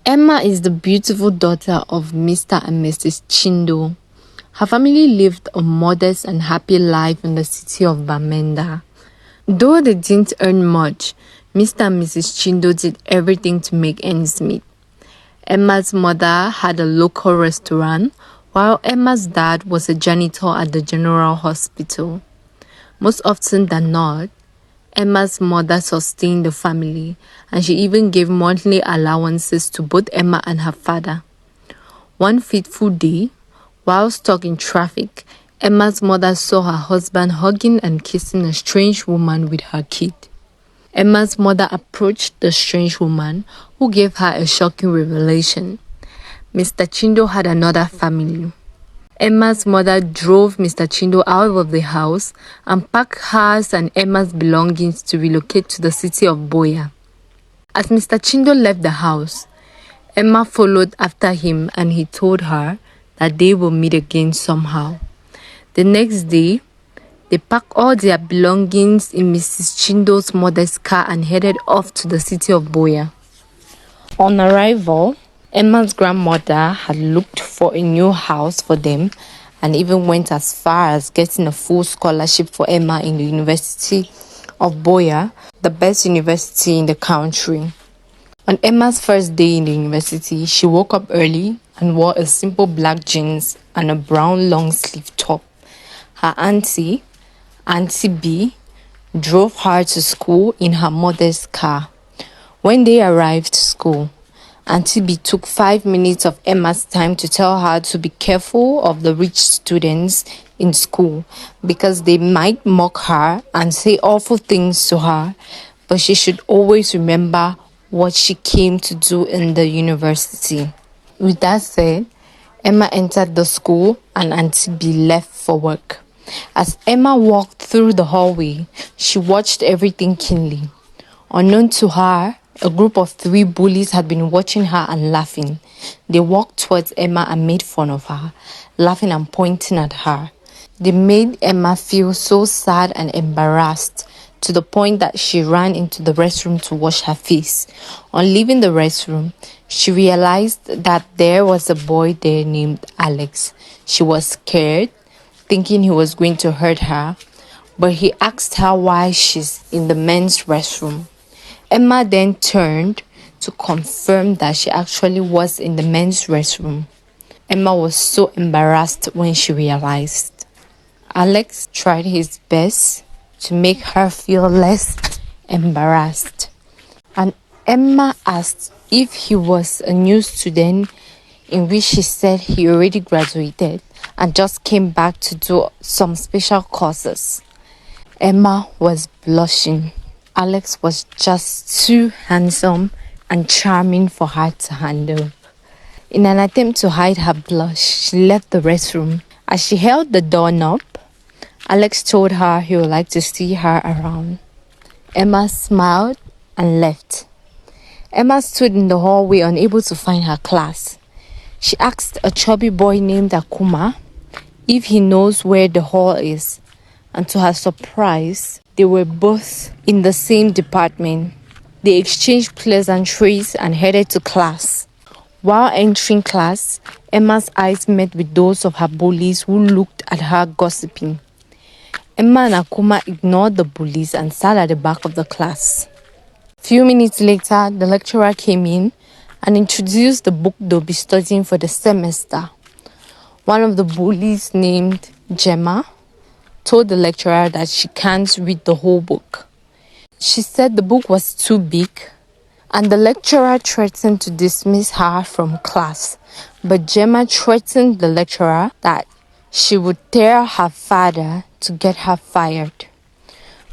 Emma is the beautiful daughter of Mr. and Mrs. Chindo. Her family lived a modest and happy life in the city of Bamenda. Though they didn't earn much, Mr. and Mrs. Chindo did everything to make ends meet. Emma's mother had a local restaurant, while Emma's dad was a janitor at the general hospital. Most often than not, Emma's mother sustained the family, and she even gave monthly allowances to both Emma and her father. One fateful day, while stuck in traffic, Emma's mother saw her husband hugging and kissing a strange woman with her kid. Emma's mother approached the strange woman, who gave her a shocking revelation. Mr. Chindo had another family. Emma's mother drove Mr. Chindo out of the house and packed hers and Emma's belongings to relocate to the city of Boya. As Mr. Chindo left the house, Emma followed after him and he told her that they will meet again somehow. The next day, they packed all their belongings in Mrs. Chindo's mother's car and headed off to the city of Boya. On arrival, Emma's grandmother had looked for a new house for them and even went as far as getting a full scholarship for Emma in the University of Boya, the best university in the country. On Emma's first day in the university, she woke up early and wore a simple black jeans and a brown long-sleeve top. Her auntie B, drove her to school in her mother's car. When they arrived to school, Auntie B took 5 minutes of Emma's time to tell her to be careful of the rich students in school because they might mock her and say awful things to her, but she should always remember what she came to do in the university. With that said, Emma entered the school and Auntie B left for work. As Emma walked through the hallway, she watched everything keenly. Unknown to her, a group of 3 bullies had been watching her and laughing. They walked towards Emma and made fun of her, laughing and pointing at her. They made Emma feel so sad and embarrassed to the point that she ran into the restroom to wash her face. On leaving the restroom, she realized that there was a boy there named Alex. She was scared, thinking he was going to hurt her, but he asked her why she's in the men's restroom. Emma then turned to confirm that she actually was in the men's restroom. Emma was so embarrassed when she realized. Alex tried his best to make her feel less embarrassed, and Emma asked if he was a new student, in which he said he already graduated and just came back to do some special courses. Emma was blushing. Alex was just too handsome and charming for her to handle. In an attempt to hide her blush, she left the restroom. As she held the doorknob, Alex told her he would like to see her around. Emma smiled and left. Emma stood in the hallway unable to find her class. She asked a chubby boy named Akuma if he knows where the hall is, and to her surprise, they were both in the same department. They exchanged pleasantries and headed to class. While entering class, Emma's eyes met with those of her bullies who looked at her gossiping. Emma and Akuma ignored the bullies and sat at the back of the class. Few minutes later, the lecturer came in and introduced the book they'll be studying for the semester. One of the bullies, named Gemma, told the lecturer that she can't read the whole book. She said the book was too big, and the lecturer threatened to dismiss her from class. But Gemma threatened the lecturer that she would tell her father to get her fired.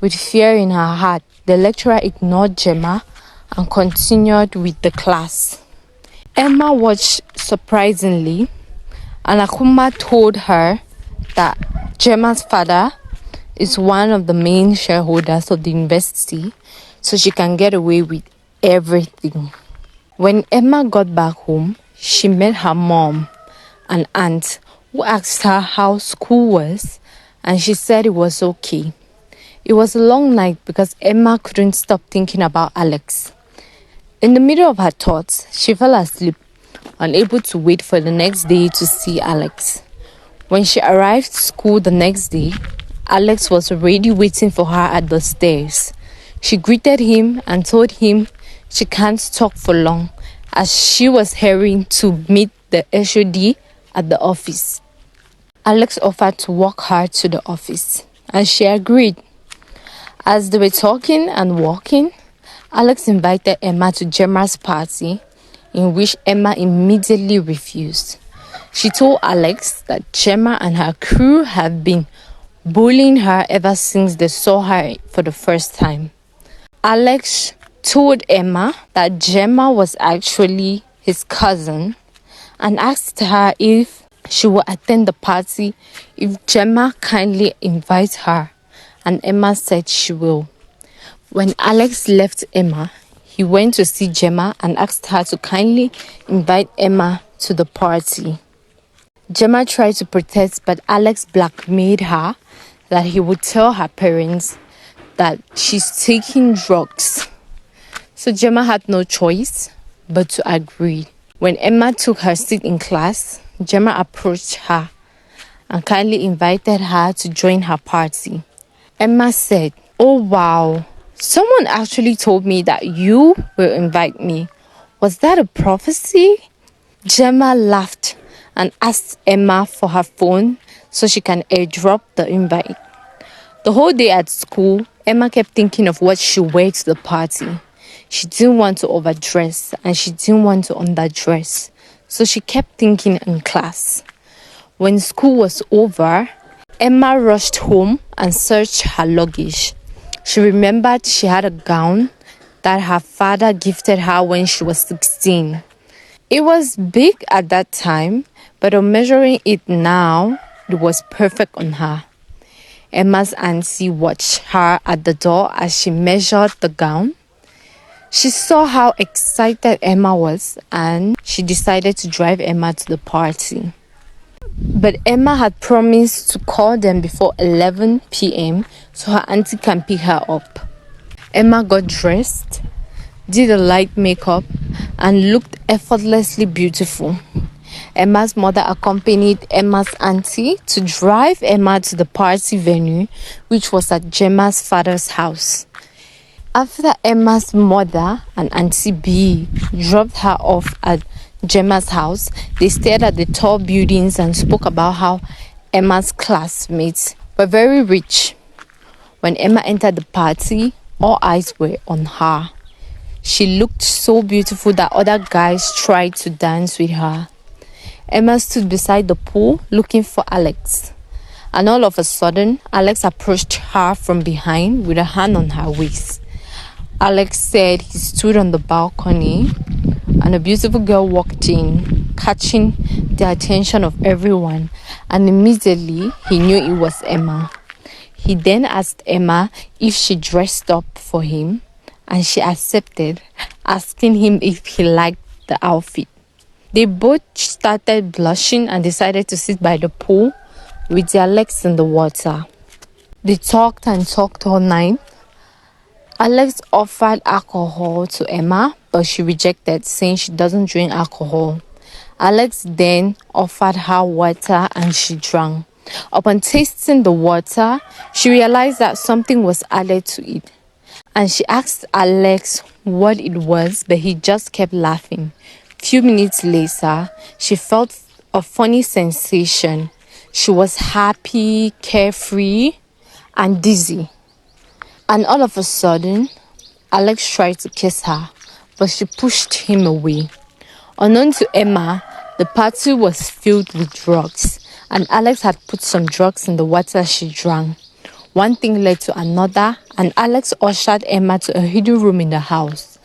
With fear in her heart, the lecturer ignored Gemma and continued with the class. Emma watched surprisingly, and Akuma told her that Gemma's father is one of the main shareholders of the university, so she can get away with everything. When Emma got back home, she met her mom and aunt, who asked her how school was, and she said it was okay. It was a long night because Emma couldn't stop thinking about Alex. In the middle of her thoughts, she fell asleep, unable to wait for the next day to see Alex. When she arrived at school the next day, Alex was already waiting for her at the stairs. She greeted him and told him she can't talk for long, as she was hurrying to meet the HOD at the office. Alex offered to walk her to the office, and she agreed. As they were talking and walking, Alex invited Emma to Gemma's party, in which Emma immediately refused. She told Alex that Gemma and her crew have been bullying her ever since they saw her for the first time. Alex told Emma that Gemma was actually his cousin and asked her if she would attend the party if Gemma kindly invites her, and Emma said she will. When Alex left Emma, he went to see Gemma and asked her to kindly invite Emma to the party. Gemma tried to protest, but Alex blackmailed her that he would tell her parents that she's taking drugs. So Gemma had no choice but to agree. When Emma took her seat in class, Gemma approached her and kindly invited her to join her party. Emma said, "Oh wow, someone actually told me that you will invite me. Was that a prophecy?" Gemma laughed and asked Emma for her phone so she can airdrop the invite. The whole day at school, Emma kept thinking of what she would wear to the party. She didn't want to overdress and she didn't want to underdress, so she kept thinking in class. When school was over, Emma rushed home and searched her luggage. She remembered she had a gown that her father gifted her when she was 16. It was big at that time, but on measuring it now, it was perfect on her. Emma's auntie watched her at the door as she measured the gown. She saw how excited Emma was and she decided to drive Emma to the party. But Emma had promised to call them before 11 p.m. so her auntie can pick her up. Emma got dressed, did a light makeup, and looked effortlessly beautiful. Emma's mother accompanied Emma's auntie to drive Emma to the party venue, which was at Gemma's father's house. After Emma's mother and Auntie B dropped her off at Gemma's house, they stared at the tall buildings and spoke about how Emma's classmates were very rich. When Emma entered the party, all eyes were on her. She looked so beautiful that other guys tried to dance with her. Emma stood beside the pool looking for Alex. And all of a sudden, Alex approached her from behind with a hand on her waist. Alex said he stood on the balcony and a beautiful girl walked in, catching the attention of everyone, and immediately he knew it was Emma. He then asked Emma if she dressed up for him, and she accepted, asking him if he liked the outfit. They both started blushing and decided to sit by the pool with their legs in the water. They talked and talked all night. Alex offered alcohol to Emma, but she rejected, saying she doesn't drink alcohol. Alex then offered her water and she drank. Upon tasting the water, she realized that something was added to it. And she asked Alex what it was, but he just kept laughing. Few minutes later, she felt a funny sensation. She was happy, carefree, and dizzy. And all of a sudden, Alex tried to kiss her, but she pushed him away. Unknown to Emma, the party was filled with drugs, and Alex had put some drugs in the water she drank. One thing led to another, and Alex ushered Emma to a hidden room in the house.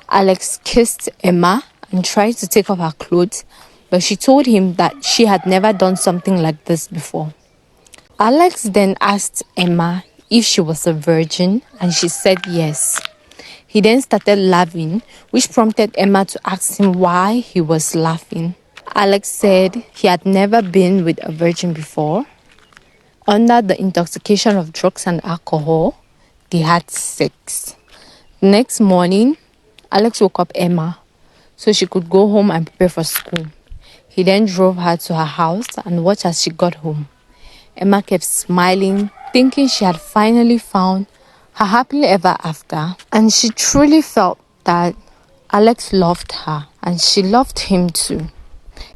Alex kissed Emma and tried to take off her clothes, but she told him that she had never done something like this before. Alex then asked Emma if she was a virgin, and she said yes. He then started laughing, which prompted Emma to ask him why he was laughing. Alex said he had never been with a virgin before. Under the intoxication of drugs and alcohol, they had sex. The next morning, Alex woke up Emma so she could go home and prepare for school. He then drove her to her house and watched as she got home. Emma kept smiling, thinking she had finally found her happily ever after, and she truly felt that Alex loved her and she loved him too.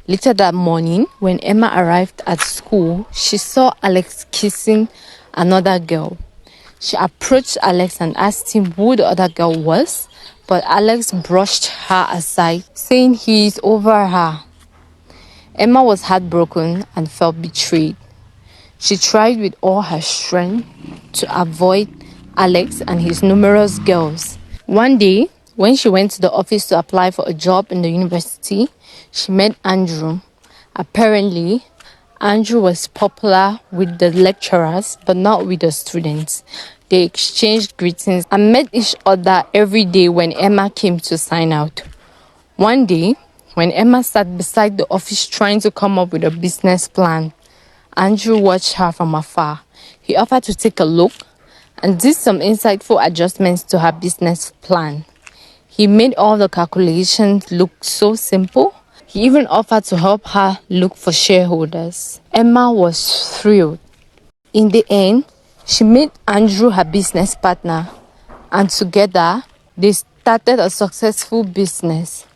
Later that morning, when Emma arrived at school, she saw Alex kissing another girl. She approached Alex and asked him who the other girl was, but Alex brushed her aside, saying he is over her. Emma was heartbroken and felt betrayed. She tried with all her strength to avoid Alex and his numerous girls. One day, when she went to the office to apply for a job in the university, she met Andrew. Apparently, Andrew was popular with the lecturers but not with the students. They exchanged greetings and met each other every day when Emma came to sign out. One day, when Emma sat beside the office trying to come up with a business plan, Andrew watched her from afar. He offered to take a look and did some insightful adjustments to her business plan. He made all the calculations look so simple. He even offered to help her look for shareholders. Emma was thrilled. In the end, she made Andrew her business partner, and together they started a successful business.